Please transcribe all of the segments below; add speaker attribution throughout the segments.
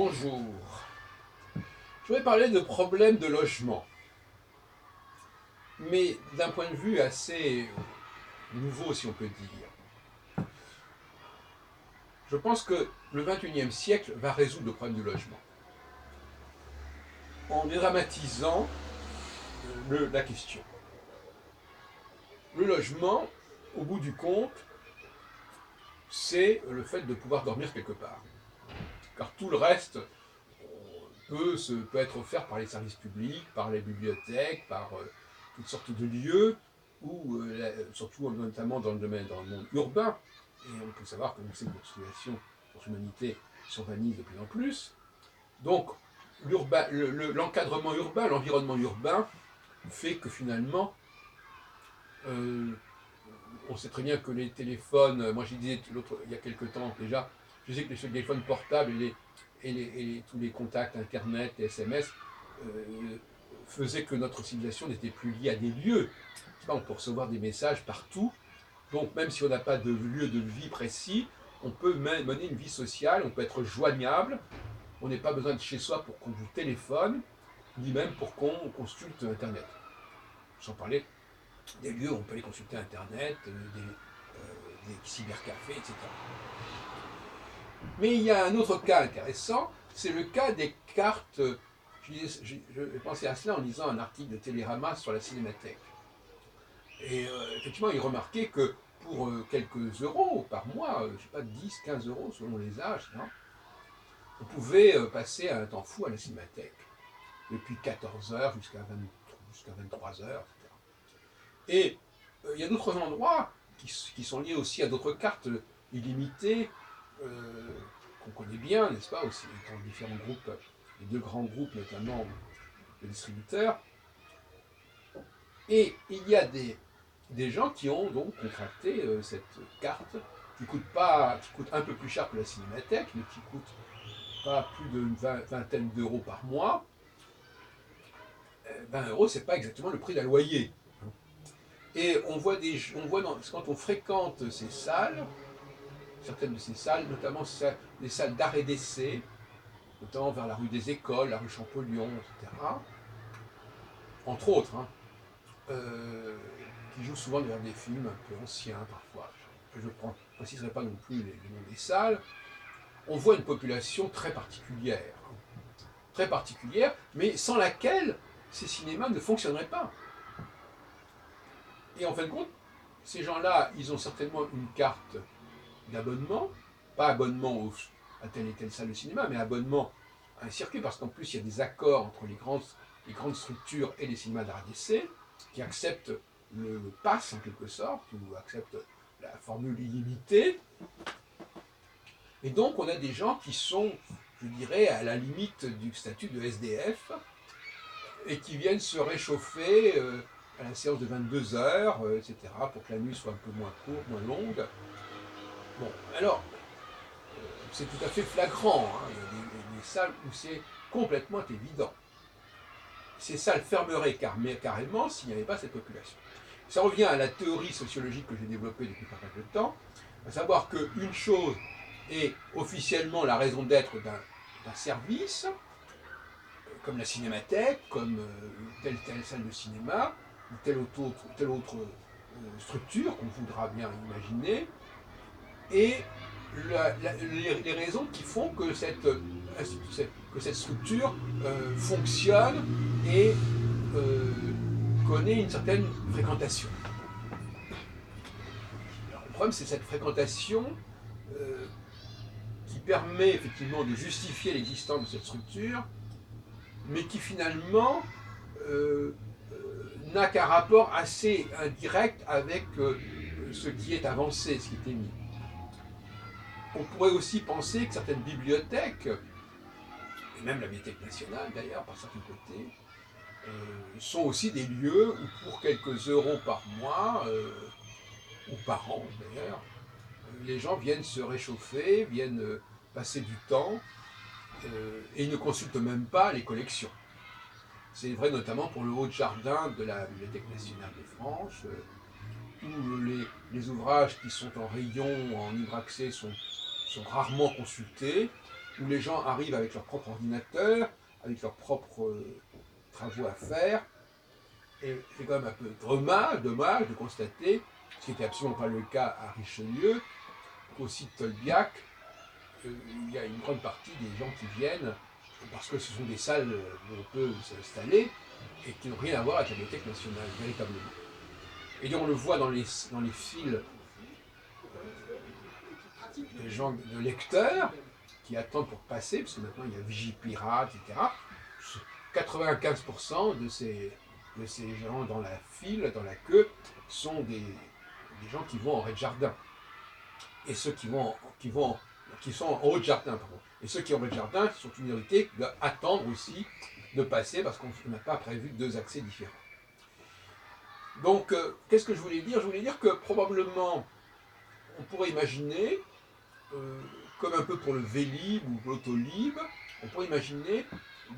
Speaker 1: Bonjour. Je voudrais parler de problèmes de logement, mais d'un point de vue assez nouveau, si on peut dire. Je pense que le XXIe siècle va résoudre le problème du logement en dédramatisant la question. Le logement, au bout du compte, c'est le fait de pouvoir dormir quelque part. Car tout le reste peut être offert par les services publics, par les bibliothèques, par toutes sortes de lieux, ou surtout notamment dans le monde urbain. Et on peut savoir que notre situation, notre humanité s'urbanise de plus en plus. Donc l'encadrement urbain, l'environnement urbain fait que finalement, euh, on sait très bien que les téléphones, moi je disais il y a quelques temps déjà, je sais que les téléphones portables et tous les contacts internet, les SMS, euh, faisaient que notre civilisation n'était plus liée à des lieux. On peut recevoir des messages partout, donc même si on n'a pas de lieu de vie précis, on peut mener une vie sociale, on peut être joignable, on n'a pas besoin de chez soi pour qu'on vous téléphone, ni même pour qu'on consulte Internet. Sans parler des lieux où on peut aller consulter Internet, des cybercafés, etc. Mais il y a un autre cas intéressant, c'est le cas des cartes. Je pensais à cela en lisant un article de Télérama sur la Cinémathèque. Et effectivement, il remarquait que pour quelques euros par mois, je ne sais pas, 10, 15 euros selon les âges, non, on pouvait passer un temps fou à la Cinémathèque, depuis 14 heures jusqu'à 23 heures, etc. Et il y a d'autres endroits qui sont liés aussi à d'autres cartes illimitées, qu'on connaît bien, n'est-ce pas, aussi dans différents groupes, les deux grands groupes notamment de distributeurs. Et il y a des gens qui ont donc contracté cette carte qui coûte un peu plus cher que la cinémathèque, mais qui coûte pas plus d'une vingtaine d'euros par mois. 20 euros, c'est pas exactement le prix d'un loyer. Et quand on fréquente ces salles, certaines de ces salles, notamment des salles d'art et d'essai, notamment vers la rue des Écoles, la rue Champollion, etc., entre autres, hein, euh, qui jouent souvent vers des films un peu anciens parfois. Je ne préciserai pas non plus les noms des salles. On voit une population très particulière, mais sans laquelle ces cinémas ne fonctionneraient pas. Et en fin de compte, ces gens-là, ils ont certainement une carte d'abonnement, pas abonnement à telle et telle salle de cinéma, mais abonnement à un circuit, parce qu'en plus, il y a des accords entre les grandes structures et les cinémas d'art d'essai qui acceptent le pass en quelque sorte, ou acceptent la formule illimitée. Et donc, on a des gens qui sont, je dirais, à la limite du statut de SDF et qui viennent se réchauffer à la séance de 22 heures, etc., pour que la nuit soit un peu moins courte, moins longue. Bon, alors, c'est tout à fait flagrant. Hein. Il y a des salles où c'est complètement évident. Ces salles fermeraient carrément s'il n'y avait pas cette population. Ça revient à la théorie sociologique que j'ai développée depuis pas mal de temps, à savoir qu'une chose est officiellement la raison d'être d'un service, comme la cinémathèque, comme telle salle de cinéma, ou telle autre structure qu'on voudra bien imaginer, et les raisons qui font que cette structure fonctionne et euh, connaît une certaine fréquentation. Alors, le problème, c'est cette fréquentation euh, qui permet effectivement de justifier l'existence de cette structure, mais qui finalement n'a qu'un rapport assez indirect avec ce qui est avancé, ce qui est émis. On pourrait aussi penser que certaines bibliothèques, et même la Bibliothèque nationale d'ailleurs, par certains côtés, sont aussi des lieux où pour quelques euros par mois, ou par an d'ailleurs, les gens viennent se réchauffer, viennent passer du temps, et ils ne consultent même pas les collections. C'est vrai notamment pour le Haut-Jardin de la Bibliothèque nationale de France, où les ouvrages qui sont en rayon, en libre accès, sont rarement consultés, où les gens arrivent avec leur propre ordinateur, avec leurs propres travaux à faire. Et c'est quand même un peu dommage de constater, ce qui n'était absolument pas le cas à Richelieu, qu'au site Tolbiac, il y a une grande partie des gens qui viennent parce que ce sont des salles où on peut s'installer et qui n'ont rien à voir avec la Bibliothèque nationale, véritablement. Et donc on le voit dans les files des gens, de lecteurs qui attendent pour passer, parce que maintenant il y a Vigipirate, etc. 95% de ces gens dans la file, dans la queue, sont des gens qui vont en rez-de-jardin. Et ceux qui sont en haut de jardin, pardon. Et ceux qui sont en rez-de-jardin sont une minorité qui doit attendre aussi de passer parce qu'on n'a pas prévu deux accès différents. Donc, qu'est-ce que je voulais dire? Je voulais dire que probablement, on pourrait imaginer, comme un peu pour le Vélib ou l'Autolib, on pourrait imaginer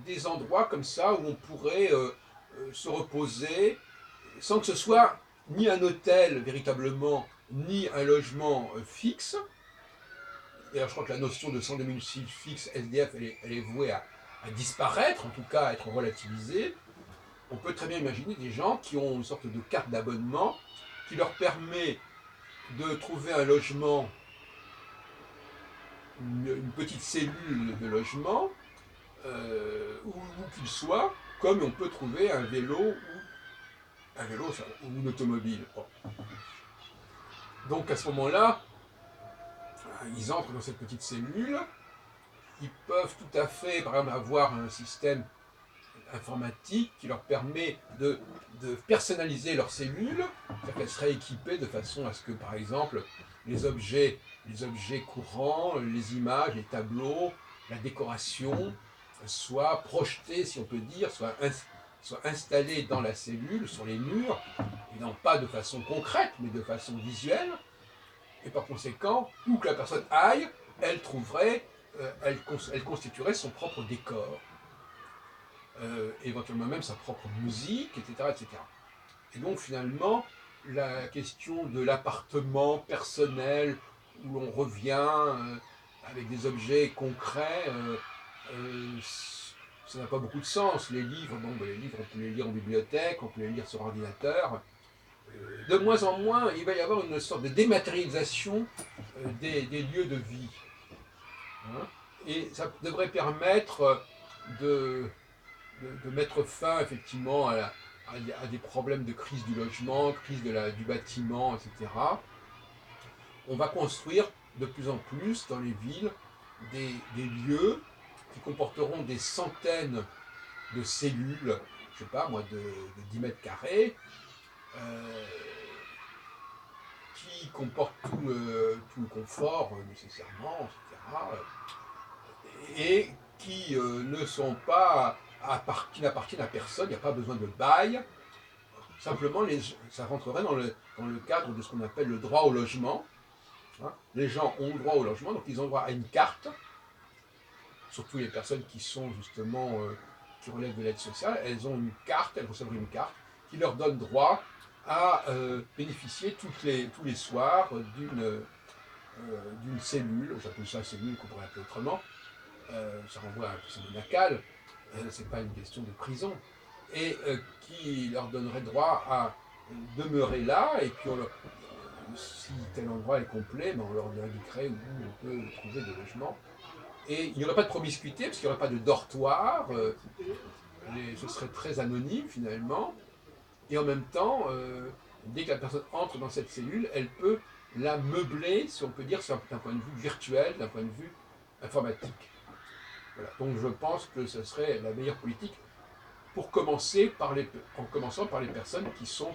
Speaker 1: des endroits comme ça où on pourrait se reposer sans que ce soit ni un hôtel véritablement, ni un logement fixe. Et alors, je crois que la notion de sans domicile fixe, SDF, elle est vouée à disparaître, en tout cas à être relativisée. On peut très bien imaginer des gens qui ont une sorte de carte d'abonnement qui leur permet de trouver un logement, une petite cellule de logement, où qu'il soit, comme on peut trouver un vélo ou une automobile. Bon. Donc à ce moment-là, ils entrent dans cette petite cellule, ils peuvent tout à fait, par exemple, avoir un système informatique qui leur permet de personnaliser leur cellule, c'est-à-dire qu'elle serait équipée de façon à ce que, par exemple, les objets courants, les images, les tableaux, la décoration, soient projetés, si on peut dire, soient installés dans la cellule, sur les murs, et non pas de façon concrète, mais de façon visuelle. Et par conséquent, où que la personne aille, elle trouverait, elle constituerait son propre décor. Éventuellement même sa propre musique, etc., etc. Et donc finalement, la question de l'appartement personnel, où l'on revient avec des objets concrets, ça n'a pas beaucoup de sens. Les livres, les livres, on peut les lire en bibliothèque, on peut les lire sur ordinateur. De moins en moins, il va y avoir une sorte de dématérialisation des lieux de vie. Hein, et ça devrait permettre de mettre fin effectivement à des problèmes de crise du logement, crise du bâtiment, etc. On va construire de plus en plus dans les villes des lieux qui comporteront des centaines de cellules, je sais pas moi, de 10 mètres carrés, qui comportent tout le confort nécessairement, etc. Et qui ne sont pas qui n'appartiennent à personne, il n'y a pas besoin de bail. Simplement, ça rentrerait dans le cadre de ce qu'on appelle le droit au logement. Hein. Les gens ont droit au logement, donc ils ont droit à une carte, surtout les personnes qui sont justement, qui relèvent de l'aide sociale, elles ont une carte, elles reçoivent une carte qui leur donne droit à bénéficier tous les soirs d'une cellule, j'appelle ça cellule qu'on pourrait appeler autrement, ça renvoie à un peu monacal, c'est pas une question de prison, et qui leur donnerait droit à demeurer là, et puis si tel endroit est complet, on leur indiquerait où on peut trouver des logements. Et il n'y aurait pas de promiscuité, parce qu'il n'y aurait pas de dortoir, ce serait très anonyme finalement, et en même temps, dès que la personne entre dans cette cellule, elle peut la meubler, si on peut dire, d'un point de vue virtuel, d'un point de vue informatique. Voilà. Donc je pense que ce serait la meilleure politique en commençant par les personnes qui sont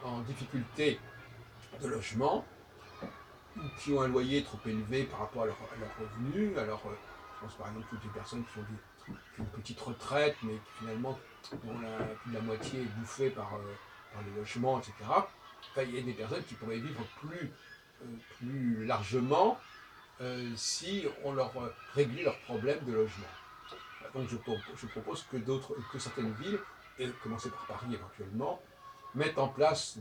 Speaker 1: en difficulté de logement, ou qui ont un loyer trop élevé par rapport à leurs revenus. Alors, je pense par exemple toutes les personnes qui ont une petite retraite, mais qui finalement, dont plus de la moitié est bouffée par les logements, etc. Enfin, il y a des personnes qui pourraient vivre plus largement si on leur réglait leurs problèmes de logement. Donc je propose que certaines villes, et commencer par Paris éventuellement, mettent en place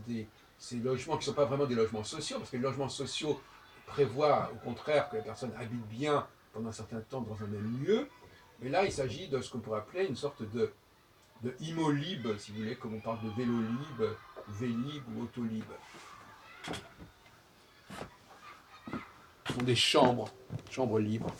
Speaker 1: ces logements qui ne sont pas vraiment des logements sociaux, parce que les logements sociaux prévoient au contraire que la personne habite bien pendant un certain temps dans un même lieu. Mais là, il s'agit de ce qu'on pourrait appeler une sorte de imolib, si vous voulez, comme on parle de vélolib, vélib ou autolib. Ce sont des chambres libres.